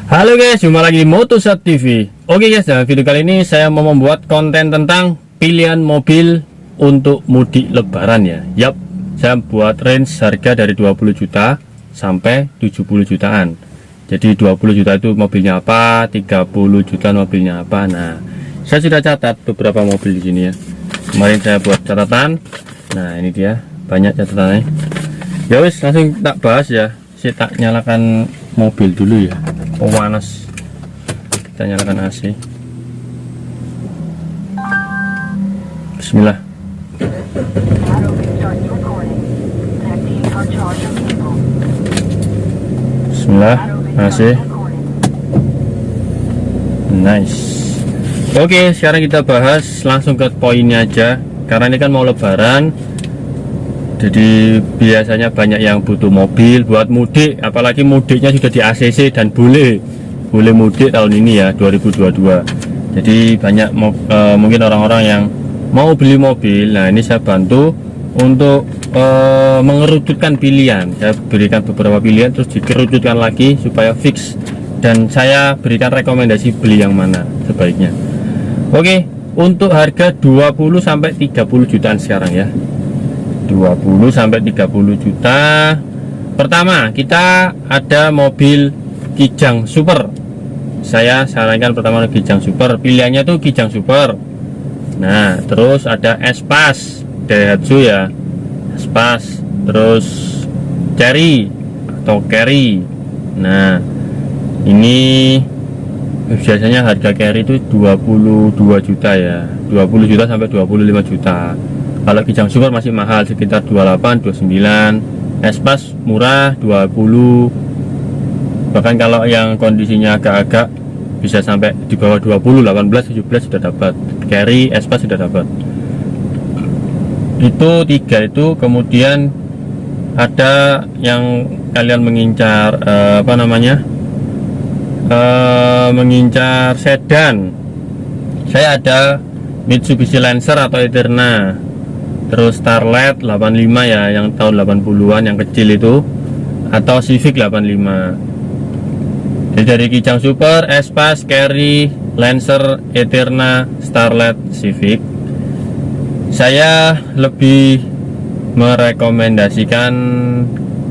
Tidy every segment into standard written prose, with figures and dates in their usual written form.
Halo guys, jumpa lagi di Motosat TV. Oke guys, dalam video kali ini saya mau membuat konten tentang pilihan mobil untuk mudik lebaran ya. Yap, saya buat range harga dari 20 juta sampai 70 jutaan. Jadi 20 juta itu mobilnya apa, 30 juta mobilnya apa. Nah, saya sudah catat beberapa mobil di sini ya. Kemarin saya buat catatan. Nah, ini dia, banyak catatannya. Ya wis, langsung tak bahas ya. Saya tak nyalakan mobil dulu ya. Oh, panas. Kita nyalakan AC. Bismillah. Bismillah, AC. Nice. Oke, sekarang kita bahas langsung ke poinnya aja. Karena ini kan mau lebaran, jadi biasanya banyak yang butuh mobil buat mudik, apalagi mudiknya sudah di ACC dan boleh mudik tahun ini ya, 2022. Jadi banyak mungkin orang-orang yang mau beli mobil. Nah, ini saya bantu untuk mengerucutkan pilihan. Saya berikan beberapa pilihan terus dikerucutkan lagi supaya fix, dan saya berikan rekomendasi beli yang mana sebaiknya. Oke, untuk harga 20 sampai 30 jutaan sekarang ya. 20 sampai 30 juta. Pertama, kita ada mobil Kijang Super. Saya sarankan pertama Kijang Super. Pilihannya tuh Kijang Super. Nah, terus ada Espace Daihatsu ya. Espace, terus Cherry atau Carry. Nah, ini biasanya harga Carry itu 22 juta ya. 20 juta sampai 25 juta. Kalau Kijang Super masih mahal, sekitar 28, 29. Espace murah 20. Bahkan kalau yang kondisinya agak-agak bisa sampai di bawah 20, 18, 17 sudah dapat. Carry, Espace sudah dapat. Itu tiga itu. Kemudian ada yang kalian mengincar mengincar sedan. Saya ada Mitsubishi Lancer atau Eterna. Terus Starlet 85 ya, yang tahun 80-an yang kecil itu, atau Civic 85. Jadi dari Kijang Super, Espace, Carry, Lancer, Eterna, Starlet, Civic, saya lebih merekomendasikan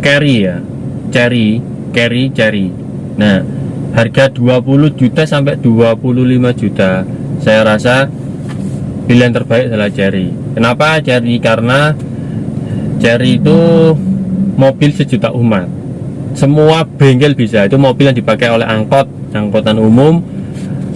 Carry ya. Carry. Nah, harga 20 juta sampai 25 juta saya rasa pilihan terbaik adalah Cherry. Kenapa Cherry? Karena Cherry itu mobil sejuta umat. Semua bengkel bisa. Itu mobil yang dipakai oleh angkutan umum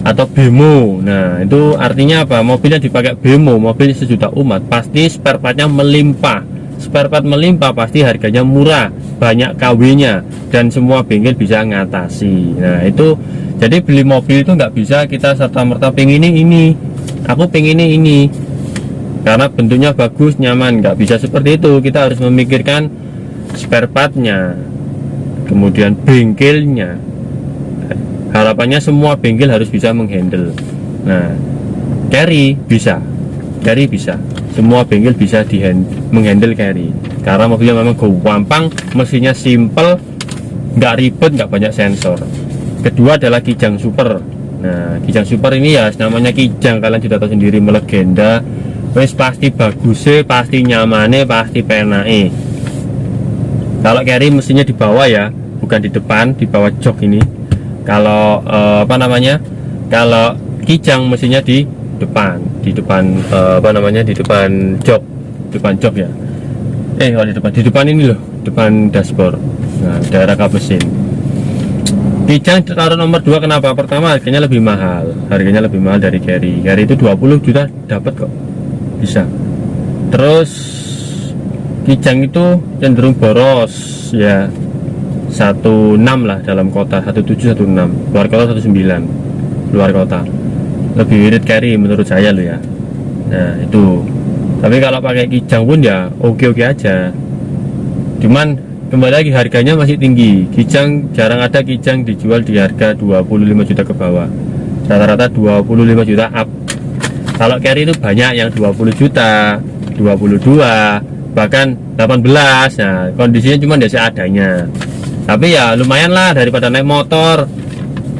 atau bemo. Nah, itu artinya apa? Mobil yang dipakai bemo, mobil sejuta umat, pasti spare partnya melimpah. Spare part melimpah pasti harganya murah, banyak KW-nya, dan semua bengkel bisa ngatasi. Nah, itu jadi beli mobil itu nggak bisa kita serta-merta pengen ini. Aku pengen ini karena bentuknya bagus, nyaman. Nggak bisa seperti itu. Kita harus memikirkan spare partnya, kemudian bengkelnya. Harapannya semua bengkel harus bisa menghandle. Nah, Carry bisa. Semua bengkel bisa menghandle Carry. Karena mobilnya memang gampang, mesinnya simple, nggak ribet, nggak banyak sensor. Kedua adalah Kijang Super. Nah, Kijang Super ini ya namanya Kijang, kalian sudah tahu sendiri, melegenda. Wes pasti bagus, pasti nyamane, pasti penake. Kalau Carry mesinnya di bawah ya, bukan di depan, di bawah jok ini. Kalau kalau Kijang mesinnya di depan jok ya. Kalau di depan ini loh, depan dashboard. Nah, daerah kap mesin. Kijang taruh nomor 2 kenapa? Pertama, harganya lebih mahal dari Carry. Carry itu 20 juta dapat kok, bisa. Terus Kijang itu cenderung boros ya, 16 lah dalam kota, 17, 16, luar kota 19, luar kota lebih irit Carry menurut saya loh ya. Nah, itu. Tapi kalau pakai Kijang pun ya oke-oke aja, cuman kembali lagi harganya masih tinggi. Kijang jarang ada Kijang dijual di harga 25 juta ke bawah, rata-rata 25 juta up. Kalau Carry itu banyak yang 20 juta, 22, bahkan 18. Nah, kondisinya cuma seadanya. Tapi ya lumayan lah daripada naik motor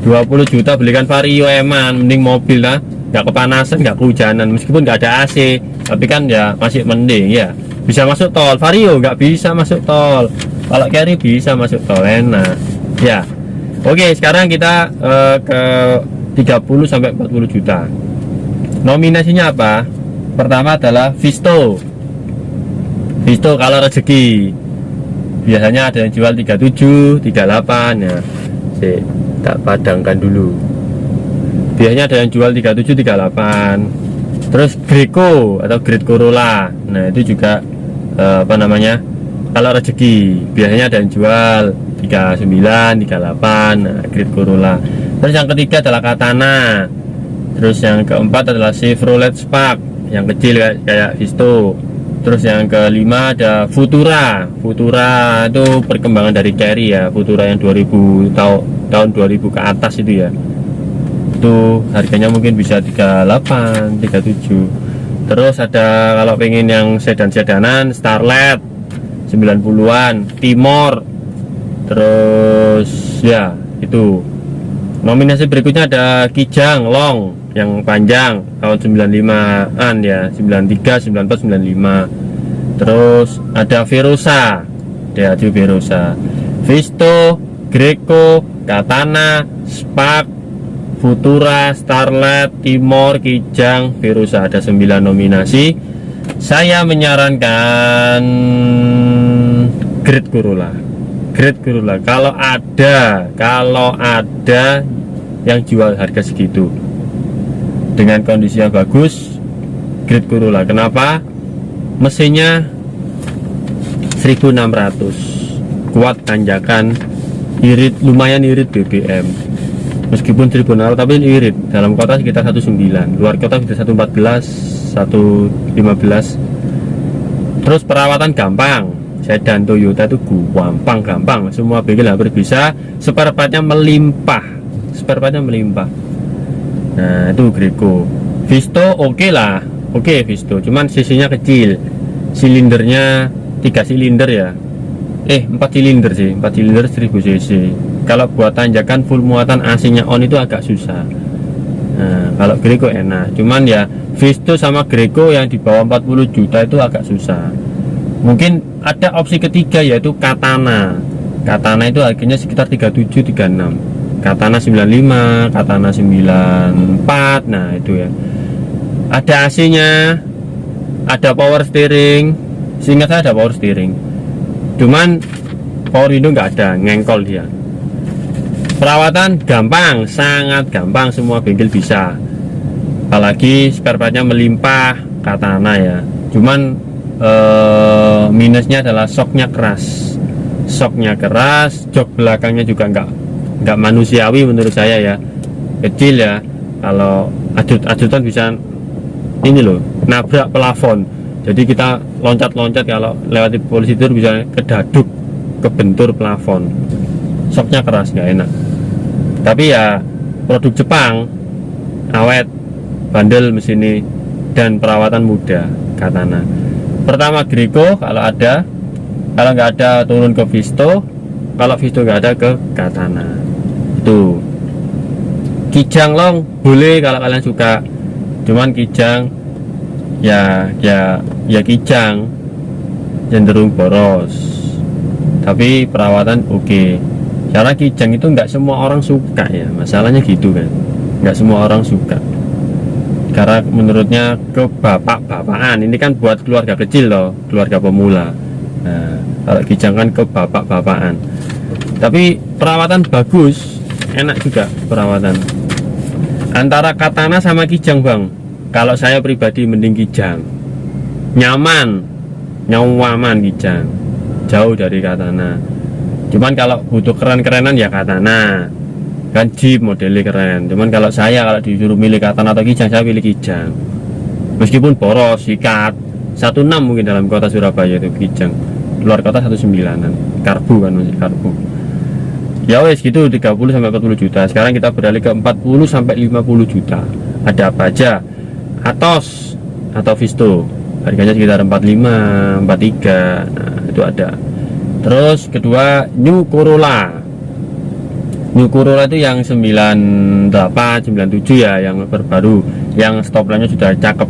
20 juta belikan Vario eman, mending mobil lah, nggak kepanasan, nggak kehujanan, meskipun nggak ada AC, tapi kan ya masih mending ya. Bisa masuk tol, Vario nggak bisa masuk tol, kalau Carry bisa masuk tol, enak ya. Oke, sekarang kita ke 30 sampai 40 juta. Nominasinya apa? Pertama adalah Visto. Visto kalau rezeki biasanya ada yang jual 37, 38 ya. Tak padangkan dulu. Biasanya ada yang jual 37, 38. Terus Greco atau Great Corolla. Nah, itu juga apa namanya? Kalau rezeki biasanya ada yang jual 39, 38. Nah, Great Corolla. Terus yang ketiga adalah Katana. Terus yang keempat adalah Chevrolet Spark yang kecil kayak Visto. Terus yang kelima ada Futura. Futura itu perkembangan dari Carry ya. Futura yang 2000 tahun 2000 ke atas itu ya. Itu harganya mungkin bisa 38, 37. Terus ada kalau pengen yang sedan-sedanan Starlet 90-an, Timor. Terus ya itu. Nominasi berikutnya ada Kijang Long yang panjang tahun 95-an ya, 93, 94, 95. Terus ada Verosa, ada Verosa, Visto, Greco, Katana, Spark, Futura, Starlet, Timor, Kijang, Verosa. Ada 9 nominasi. Saya menyarankan Great Corolla. Great Corolla kalau ada yang jual harga segitu dengan kondisi yang bagus, Great Corolla. Kenapa? Mesinnya 1600, kuat tanjakan, irit, lumayan irit BBM. Meskipun 1600 tapi irit. Dalam kota sekitar 19, luar kota sekitar 114, 115. Terus perawatan gampang. Sedan Toyota itu gampang, semua bengkel hampir bisa, spare partnya melimpah. Nah, itu Greco. Visto oke lah, Visto, cuman sisinya kecil, silindernya 3 silinder ya, 4 silinder sih, 4 silinder 1000 cc. Kalau buat tanjakan full muatan AC-nya on itu agak susah. Nah, kalau Greco enak, cuman ya Visto sama Greco yang di bawah 40 juta itu agak susah. Mungkin ada opsi ketiga yaitu Katana. Katana itu harganya sekitar 37, 36. Katana 95, Katana 94. Nah, itu ya. Ada AC-nya, ada power steering. Seingat saya ada power steering. Cuman power window nggak ada, ngengkol dia. Perawatan gampang, sangat gampang, semua bengkel bisa. Apalagi spare partnya melimpah, Katana ya. Cuman minusnya adalah shocknya keras, jok belakangnya juga nggak manusiawi menurut saya ya, kecil ya. Kalau ajutan bisa ini loh, nabrak plafon, jadi kita loncat-loncat kalau lewati polisi itu bisa kedaduk, kebentur plafon. Shocknya keras, nggak enak. Tapi ya produk Jepang, awet, bandel mesin ini, dan perawatan mudah. Katana pertama Greco kalau nggak ada turun ke Visto, kalau Visto nggak ada ke Katana. Itu Kijang Long boleh kalau kalian suka, cuman Kijang ya Kijang cenderung boros, tapi perawatan oke. Karena Kijang itu nggak semua orang suka ya, masalahnya gitu kan, nggak semua orang suka. Karena menurutnya ke bapak-bapakan, ini kan buat keluarga kecil loh, keluarga pemula. Nah, kalau Kijang kan ke bapak-bapakan, tapi perawatan bagus, enak juga perawatan. Antara Katana sama Kijang bang, kalau saya pribadi mending Kijang, nyaman Kijang, jauh dari Katana. Cuman kalau butuh keren-kerenan ya Katana, kan Jeep modelnya keren. Cuman kalau disuruh milih Katana atau Kijang, saya pilih Kijang. Meskipun boros, sikat 16 mungkin dalam kota Surabaya itu Kijang, luar kota 19-an, karbu kan, masih karbu. Ya wes gitu, 30 sampai 40 juta. Sekarang kita beralih ke 40 sampai 50 juta. Ada apa aja? Atos atau Visto, harganya sekitar 45, 43. Nah, itu ada. Terus kedua New Corolla. New Corolla itu yang 98, 97 ya, yang terbaru, yang stop lampnya sudah cakep.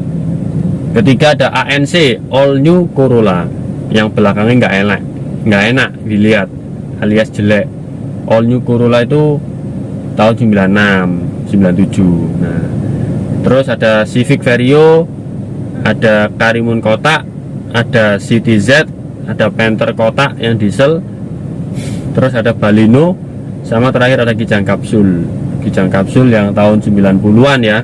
Ketiga ada ANC, All New Corolla, yang belakangnya nggak enak dilihat, alias jelek. All New Corolla itu tahun 96, 97. Nah, terus ada Civic Vario, ada Karimun kotak, ada City Z, ada Panther kotak yang diesel, terus ada Baleno, sama terakhir ada Kijang kapsul yang tahun 90-an ya,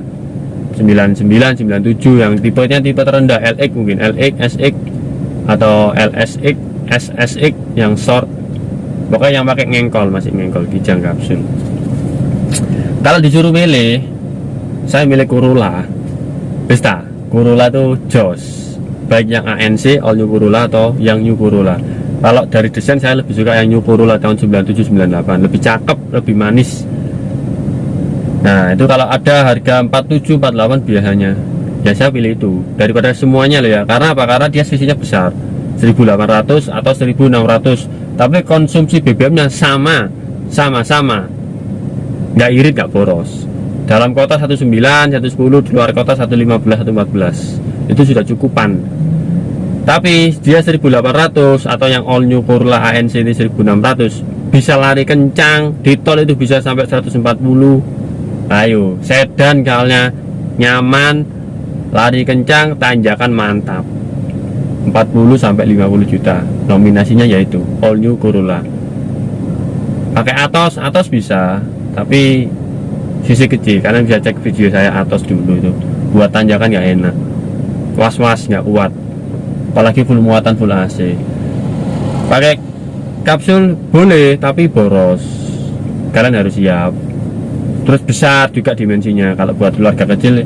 99, 97, yang tipenya tipe terendah, LX mungkin, LX, SX atau LSX, SSX yang short, pokoknya yang pakai ngengkol, masih ngengkol, Kijang kapsul. Kalau disuruh milih, saya milih Corolla. Besta, Corolla tuh jos, baik yang ANC All New Corolla atau yang New Corolla. Kalau dari desain saya lebih suka yang New Corolla tahun 97, 98, lebih cakep, lebih manis. Nah itu kalau ada harga 47, 48 biasanya, ya saya pilih itu daripada semuanya loh ya. Karena apa? Karena dia sisinya besar, 1800 atau 1600, tapi konsumsi BBM-nya sama, nggak irit, nggak boros. Dalam kota 19, 110, di luar kota 115, 114, itu sudah cukupan. Tapi dia 1800 atau yang All New Corolla ANC ini 1600, bisa lari kencang, di tol itu bisa sampai 140. Ayo, sedan kalnya nyaman, lari kencang, tanjakan mantap. 40 sampai 50 juta. Nominasinya yaitu All New Corolla. Pakai Atos bisa, tapi sisi kecil. Kalian bisa cek video saya Atos dulu, itu buat tanjakan nggak enak, was-was nggak kuat, apalagi full muatan, full AC. Pakai kapsul boleh, tapi boros, kalian harus siap. Terus besar juga dimensinya. Kalau buat keluarga kecil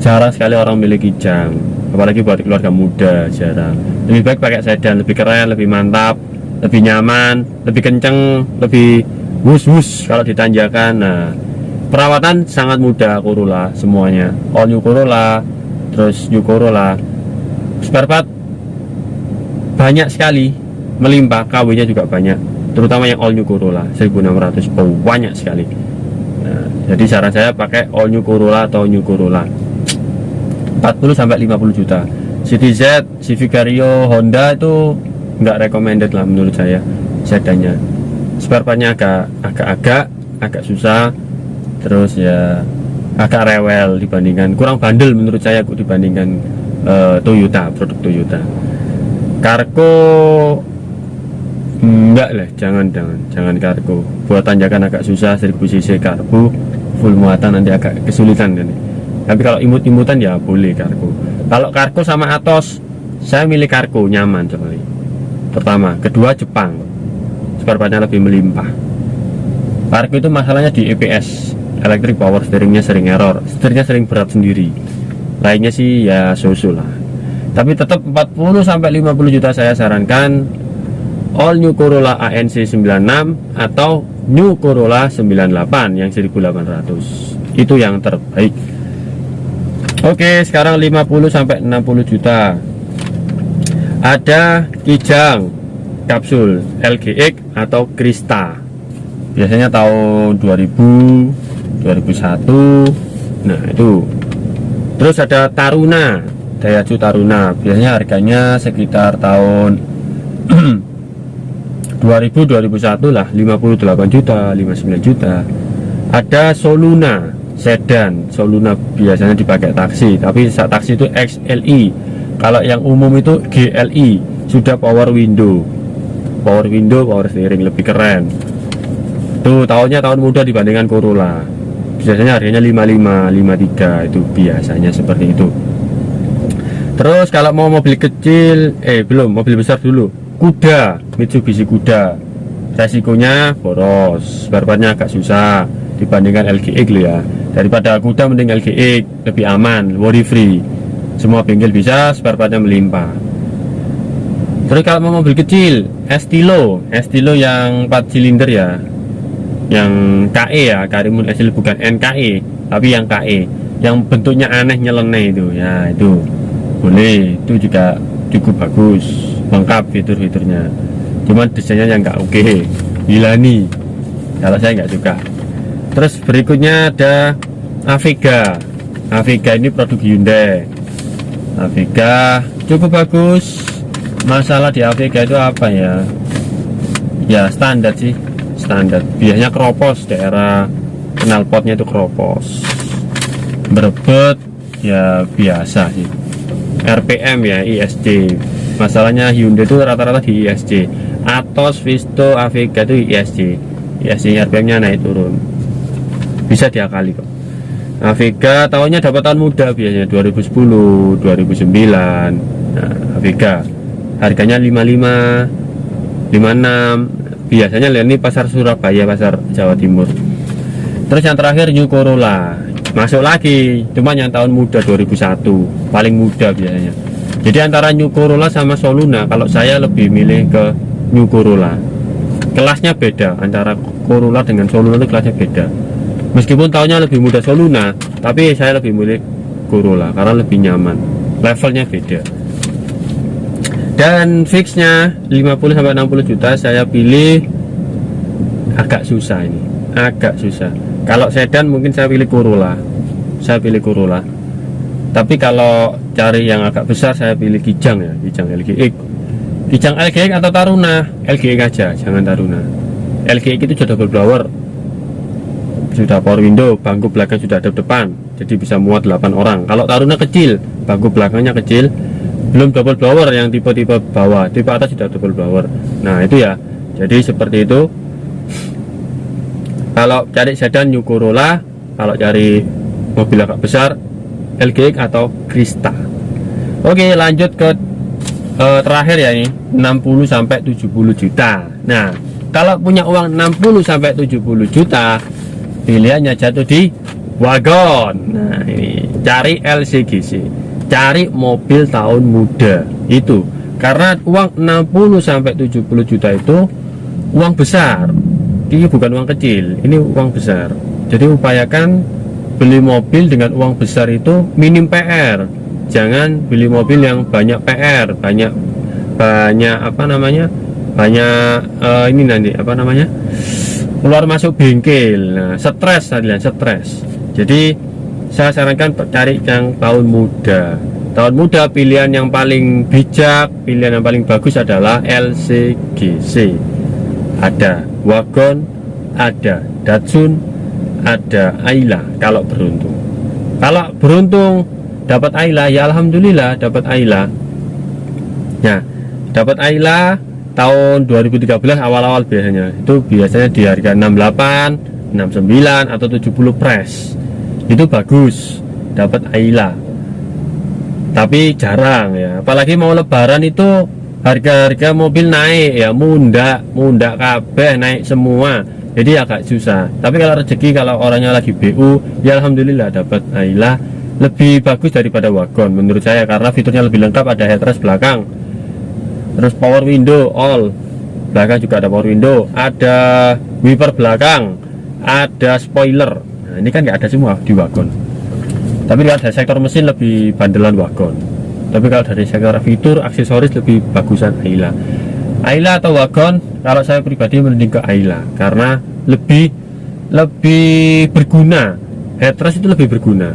jarang sekali orang milih Kijang, apalagi buat keluarga muda jarang. Lebih baik pakai sedan, lebih keren, lebih mantap, lebih nyaman, lebih kenceng, lebih wus kalau ditanjakan. Nah, perawatan sangat mudah Corolla semuanya. All New Corolla, terus New Corolla, spare part banyak sekali, melimpah, KW-nya juga banyak, terutama yang All New Corolla 1600, banyak sekali. Nah, jadi saran saya pakai All New Corolla atau New Corolla 40 sampai 50 juta. City Z, Civic Vario, Honda itu nggak recommended lah menurut saya sedannya. Spare partnya agak susah, terus ya agak rewel dibandingkan, kurang bandel menurut saya dibandingkan Toyota, produk Toyota. Cargo enggak lah, jangan Cargo, buat tanjakan agak susah, 1000 cc Cargo full muatan nanti agak kesulitan kan. Tapi kalau imut-imutan ya boleh Cargo. Kalau Cargo sama Atos, saya milih Cargo, nyaman sekali. Pertama, kedua Jepang, spare partnya lebih melimpah. Cargo itu masalahnya di EPS, electric power steeringnya sering error, setirnya sering berat sendiri. Lainnya sih ya so-so lah. Tapi tetap 40 sampai 50 juta saya sarankan All New Corolla ANC 96 atau New Corolla 98 yang 1800. Itu yang terbaik. Oke, sekarang 50 sampai 60 juta. Ada Kijang kapsul LGX atau Krista. Biasanya tahun 2000, 2001. Nah, itu. Terus ada Taruna, Daihatsu Taruna. Biasanya harganya sekitar tahun 2000, 2001 lah, 58 juta, 59 juta. Ada Soluna sedan. Soluna biasanya dipakai taksi, tapi saat taksi itu XLI. Kalau yang umum itu GLI, sudah power window, power steering, lebih keren. Tuh tahunnya tahun muda dibandingkan Corolla. Biasanya harganya 55, 53, itu biasanya seperti itu. Terus kalau mau mobil kecil, mobil besar dulu. Kuda, Mitsubishi Kuda. Resikonya boros, spare partnya agak susah dibandingkan LGX lo ya. Daripada Kuda mending LGX, lebih aman, worry free. Semua bengkel bisa, spare partnya melimpah. Terus kalau mau mobil kecil, Estilo yang 4 silinder ya, yang KE ya, Karimun Estilo, bukan NKE, tapi yang KE, yang bentuknya aneh nyeleneh itu, ya itu boleh, itu juga cukup bagus, lengkap fitur-fiturnya. Cuman desainnya yang nggak oke, gila nih. kalau saya nggak suka. Terus berikutnya ada Avega. Avega ini produk Hyundai. Avega cukup bagus. Masalah di Avega itu apa ya? Ya standar sih, standar. Biasanya keropos, daerah knalpotnya itu keropos. Berebet ya biasa sih. RPM ya, ISC. Masalahnya Hyundai itu rata-rata di ISC. Atos, Visto, Avega itu ISC. ISC RPM-nya naik turun. Bisa diakali kok. Avega tahunnya dapat tahun muda biasanya 2010, 2009. Nah, Avega harganya 55, 56. Biasanya ini pasar Surabaya, pasar Jawa Timur. Terus yang terakhir New Corolla. Masuk lagi, cuma yang tahun muda 2001, paling muda biasanya. Jadi antara New Corolla sama Soluna, kalau saya lebih milih ke New Corolla. Kelasnya beda, antara Corolla dengan Soluna itu kelasnya beda. Meskipun tahunnya lebih muda Soluna, tapi saya lebih milih Corolla karena lebih nyaman. Levelnya beda. Dan fixnya 50-60 juta saya pilih. Agak susah ini, agak susah. Kalau sedan mungkin saya pilih Corolla. Saya pilih Corolla. Tapi kalau cari yang agak besar saya pilih Kijang ya, Kijang LGX. Kijang LGX atau Taruna? LGX aja, jangan Taruna. LGX itu sudah double blower. Sudah power window, bangku belakang sudah ada depan, jadi bisa muat 8 orang. Kalau Taruna kecil, bangku belakangnya kecil, belum double blower yang tipe-tipe bawah, tipe atas sudah double blower. Nah itu ya, jadi seperti itu. Kalau cari sedan New Corolla, kalau cari mobil agak besar LGX atau Krista. Oke, lanjut ke terakhir ya, ini 60-70 juta. Nah, kalau punya uang 60-70 juta, pilihannya jatuh di wagon. Nah, ini cari LCGC, cari mobil tahun muda itu. Karena uang 60-70 juta itu uang besar. Ini bukan uang kecil, ini uang besar. Jadi upayakan beli mobil dengan uang besar itu minim PR. Jangan beli mobil yang banyak PR, banyak apa namanya? Banyak ini nanti apa namanya? Keluar masuk bengkel. Nah, stres tadilah, stres. Jadi saya sarankan cari yang tahun muda. Tahun muda pilihan yang paling bijak, pilihan yang paling bagus adalah LCGC. Ada wagon, ada Datsun, ada Ayla kalau beruntung. Kalau beruntung dapat Ayla, ya alhamdulillah dapat Ayla. Ya, dapat Ayla tahun 2013 awal-awal biasanya. Itu biasanya di harga 68, 69 atau 70 press. Itu bagus, dapat Ayla. Tapi jarang ya. Apalagi mau lebaran itu harga-harga mobil naik ya, mundak kabeh, naik semua. Jadi agak susah. Tapi kalau rezeki, kalau orangnya lagi BU, ya alhamdulillah dapat Ayla. Lebih bagus daripada wagon menurut saya, karena fiturnya lebih lengkap. Ada headrest belakang, terus power window all, belakang juga ada power window, ada wiper belakang, ada spoiler. Nah ini kan nggak ada semua di wagon. Tapi kalau dari sektor mesin lebih bandelan wagon. Tapi kalau dari sektor fitur, aksesoris lebih bagusan Ayla. Ayla atau wagon, kalau saya pribadi mending ke Ayla karena lebih berguna. Headrest itu lebih berguna,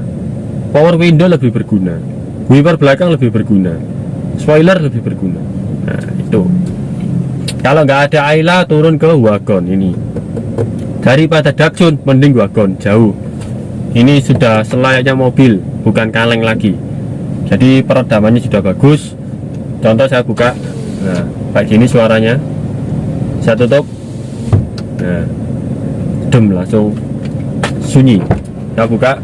power window lebih berguna, wiper belakang lebih berguna, spoiler lebih berguna. Nah itu. Kalau nggak ada Ayla, turun ke wagon ini. Daripada Datsun, mending wagon, jauh. Ini sudah selayaknya mobil, bukan kaleng lagi. Jadi peredamannya sudah bagus. Contoh saya buka, nah kayak gini suaranya. Saya tutup, nah dem langsung sunyi. Saya buka,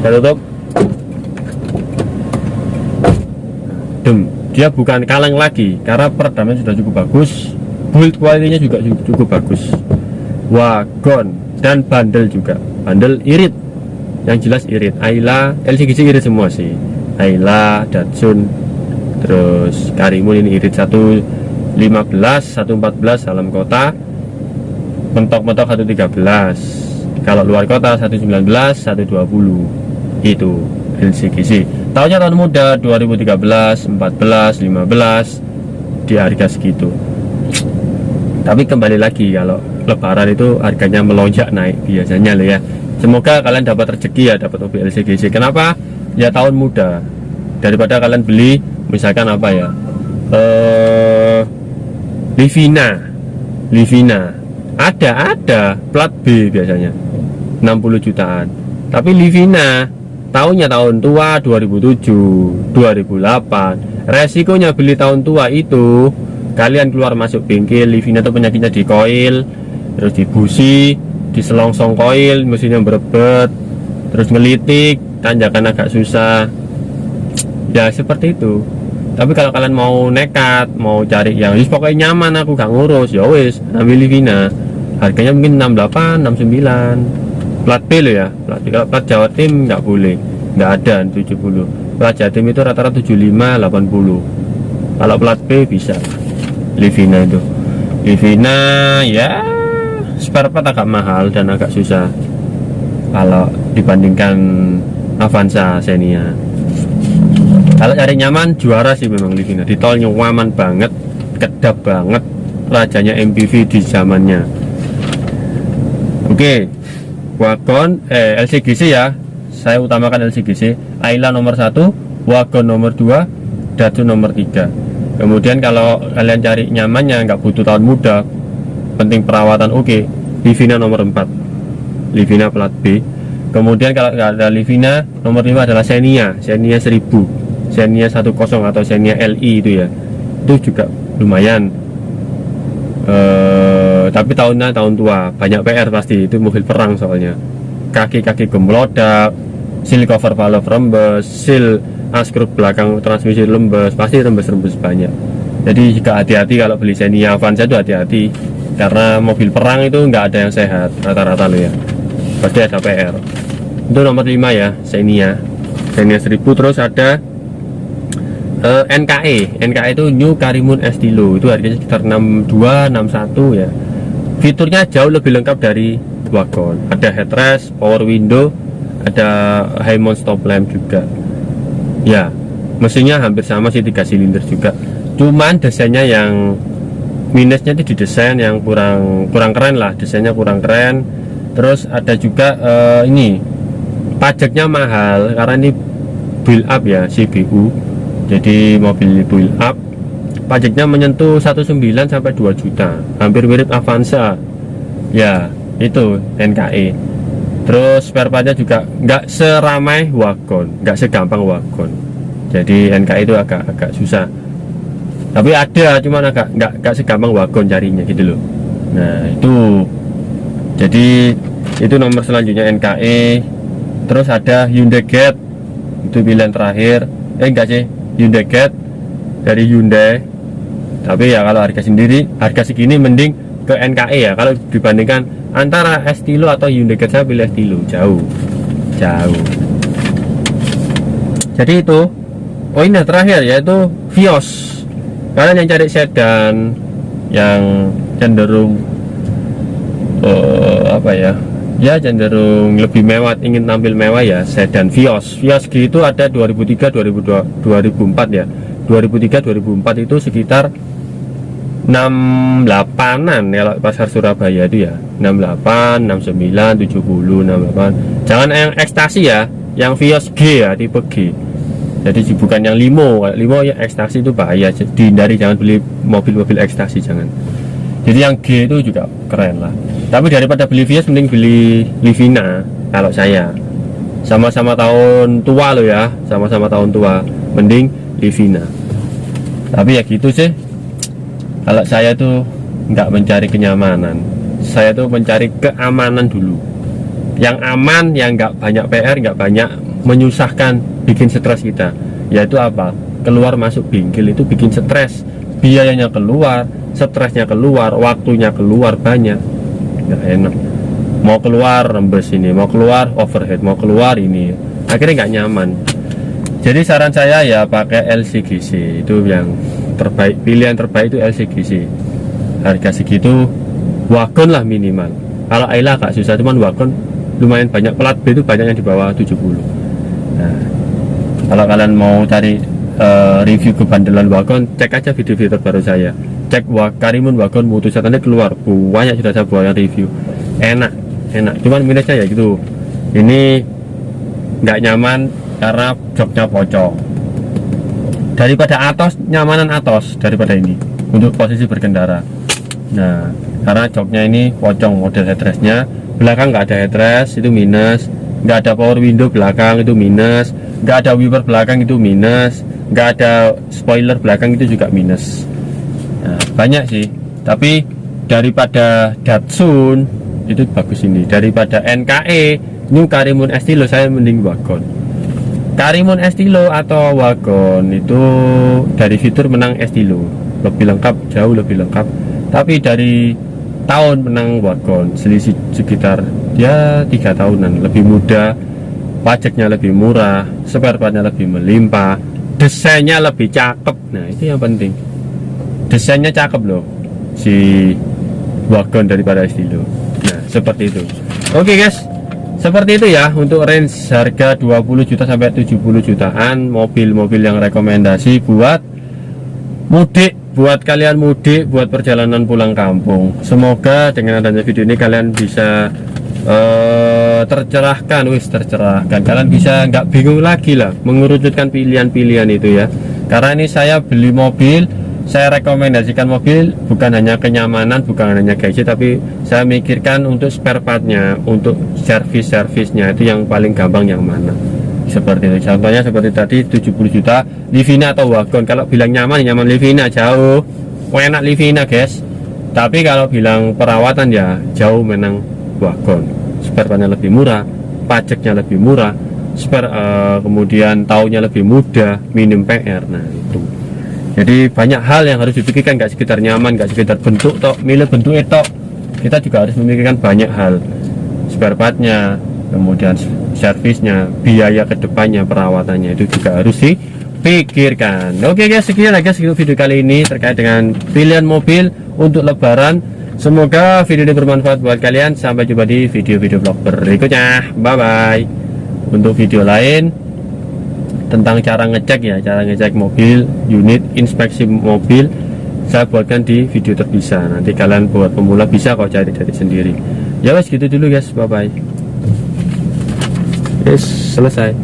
saya tutup, dem. Dia bukan kaleng lagi karena peredamannya sudah cukup bagus. Build quality-nya juga cukup bagus. Wagon dan bandel juga, bandel irit, yang jelas irit. Ayla, LCGC irit semua sih. Ayla, Datsun, terus Karimun ini irit 115, 114 dalam kota, mentok-mentok 113. Kalau luar kota 119, 120. Itu LCGC. Tahunnya tahun muda 2013, 14, 15 di harga segitu. Tapi kembali lagi, kalau Lebaran itu harganya melonjak naik biasanya loh ya. Semoga kalian dapat rezeki ya, dapat mobil LCGC. Kenapa? Ya tahun muda, daripada kalian beli misalkan apa ya, Livina ada plat B biasanya 60 jutaan, tapi Livina tahunnya tahun tua 2007 2008. Resikonya beli tahun tua itu kalian keluar masuk bengkel. Livina itu penyakitnya di koil, terus di busi, di selongsong koil, mesinnya berebet, terus ngelitik, tanjakan agak susah ya, seperti itu. Tapi kalau kalian mau nekat, mau cari yang pokoknya nyaman, aku gak ngurus, ya wis ambil Livina. Harganya mungkin 68, 69. Plat B loh ya, plat B. Kalau plat Jawa Tim nggak boleh, nggak ada 70. Plat Jawa Tim itu rata-rata 75, 80. Kalau plat B bisa. Livina itu, Livina ya spare part agak mahal dan agak susah kalau dibandingkan Avanza, Xenia. Kalau cari nyaman, juara sih memang Livina. Di tol nyaman banget, kedap banget, rajanya MPV di zamannya. Oke, wagon LCGC ya, saya utamakan LCGC. Ayla nomor 1, wagon nomor 2, Datsun nomor 3. Kemudian kalau kalian cari nyamannya, nggak butuh tahun muda, penting perawatan, oke, Livina nomor 4, Livina plat B. Kemudian kalau nggak ada Livina, nomor 5 adalah Xenia 1000, Xenia 10 atau Xenia LI itu ya, itu juga lumayan. Tapi tahunnya tahun tua, banyak PR pasti, itu mobil perang soalnya. Kaki-kaki gemelodak, seal cover valve rembes, seal askruk belakang transmisi lembes, pasti rembes-rembes banyak. Jadi jika hati-hati kalau beli Xenia Avanza itu hati-hati, karena mobil perang itu nggak ada yang sehat rata-rata lo ya, pasti ada PR. Itu nomor 5 ya, Xenia 1000. Terus ada NKE itu New Karimun Estilo, itu harganya sekitar 62, 61 ya. Fiturnya jauh lebih lengkap dari wagon. Ada headrest, power window, ada high mount stop lamp juga. Ya, mesinnya hampir sama sih, 3 silinder juga. Cuman desainnya yang minusnya itu di desain yang kurang keren lah, desainnya kurang keren. Terus ada juga ini pajaknya mahal karena ini build up ya, CBU. Jadi mobil build up, pajaknya menyentuh 1,9 sampai 2 juta, hampir mirip Avanza ya, itu NKE. Terus spare partnya juga nggak seramai wagon, nggak segampang wagon. Jadi NKE itu agak susah, tapi ada, cuman agak nggak segampang wagon carinya gitu loh. Nah itu, jadi itu nomor selanjutnya NKE. Terus ada Hyundai Getz, itu pilihan terakhir. Enggak sih, Hyundai Getz dari Hyundai. Tapi ya kalau harga segini mending ke NKE ya. Kalau dibandingkan antara Estilo atau Hyundai Getz, saya pilih Estilo, jauh. Jadi itu. Oh ini terakhir yaitu Vios. Kalian yang cari sedan yang cenderung cenderung lebih mewah, ingin tampil mewah ya, sedan Vios G itu ada 2003, 2004 ya. 2003, 2004 itu sekitar 68an ya, kalau pasar Surabaya itu ya, 68, 69, 70, 68. Jangan yang ekstasi ya, yang Vios G ya, tipe G. Jadi bukan yang limo ya, ekstasi itu bahaya, dihindari, jangan beli mobil-mobil ekstasi, jangan. Jadi yang G itu juga keren lah. Tapi daripada beli Vios, mending beli Livina kalau saya. Sama-sama tahun tua loh ya, sama-sama tahun tua, mending Livina. Tapi ya gitu sih. Kalau saya tuh nggak mencari kenyamanan, saya tuh mencari keamanan dulu. Yang aman, yang nggak banyak PR, nggak banyak menyusahkan, bikin stres kita. Yaitu apa? Keluar masuk bengkel itu bikin stres, biayanya keluar, stresnya keluar, waktunya keluar banyak, nggak enak. Mau keluar rembes ini, mau keluar overhead, mau keluar ini, akhirnya nggak nyaman. Jadi saran saya ya pakai LCGC, itu yang terbaik, pilihan terbaik itu LCGC. Harga segitu, wagon lah minimal. Kalau Ayla agak susah, cuman wagon lumayan banyak. Plat B itu banyak yang di bawah 70. Nah, kalau kalian mau cari review kebandelan wagon, cek aja video-video terbaru saya. cek Karimun Wagon Mutu setannya keluar banyak, sudah saya buat yang review, enak, cuman minusnya ya gitu, ini nggak nyaman karena joknya pocong. Daripada Atos, nyamanan Atos daripada ini untuk posisi berkendara. Nah, karena joknya ini pocong model headrestnya, belakang nggak ada headrest, itu minus. Nggak ada power window belakang, itu minus. Nggak ada wiper belakang, itu minus. Nggak ada spoiler belakang, itu juga minus. Nah, banyak sih, tapi daripada Datsun itu bagus ini. Daripada NKE New Karimun Estilo, saya mending Wagon. Karimun Estilo atau Wagon itu dari fitur menang Estilo, lebih lengkap, jauh lebih lengkap. Tapi dari tahun menang Wagon, selisih sekitar ya 3 tahunan, lebih muda, pajaknya lebih murah, spare partnya lebih melimpah, desainnya lebih cakep. Nah itu yang penting, desainnya cakep loh si Wagon daripada Estilo. Nah seperti itu. Oke guys, seperti itu ya untuk range harga 20 juta sampai 70 jutaan mobil-mobil yang rekomendasi buat mudik, buat kalian mudik, buat perjalanan pulang kampung. Semoga dengan adanya video ini kalian bisa tercerahkan, kalian bisa nggak bingung lagi lah mengerucutkan pilihan-pilihan itu ya. Karena ini saya beli mobil, saya rekomendasikan mobil bukan hanya kenyamanan, bukan hanya gadget, tapi saya mikirkan untuk spare partnya, untuk servisnya itu yang paling gampang yang mana. Seperti itu, contohnya seperti tadi 70 juta Livina atau Wagon. Kalau bilang nyaman Livina, jauh enak Livina guys. Tapi kalau bilang perawatan ya jauh menang Wagon. Spare partnya lebih murah, pajaknya lebih murah, kemudian tahunnya lebih mudah, minim PR. Nah itu, jadi banyak hal yang harus dipikirkan, nggak sekitar nyaman, nggak sekitar bentuk tok, milih bentuk tok, kita juga harus memikirkan banyak hal, spare partnya, kemudian servisnya, biaya kedepannya, perawatannya, itu juga harus dipikirkan. Oke guys, sekian lagi video kali ini terkait dengan pilihan mobil untuk lebaran. Semoga video ini bermanfaat buat kalian. Sampai jumpa di video-video vlog berikutnya. Bye bye. Untuk video lain tentang cara ngecek mobil, unit inspeksi mobil, saya buatkan di video terpisah. Nanti kalian buat pemula bisa kok cari sendiri. Ya wes gitu dulu guys, bye bye. Yes, selesai.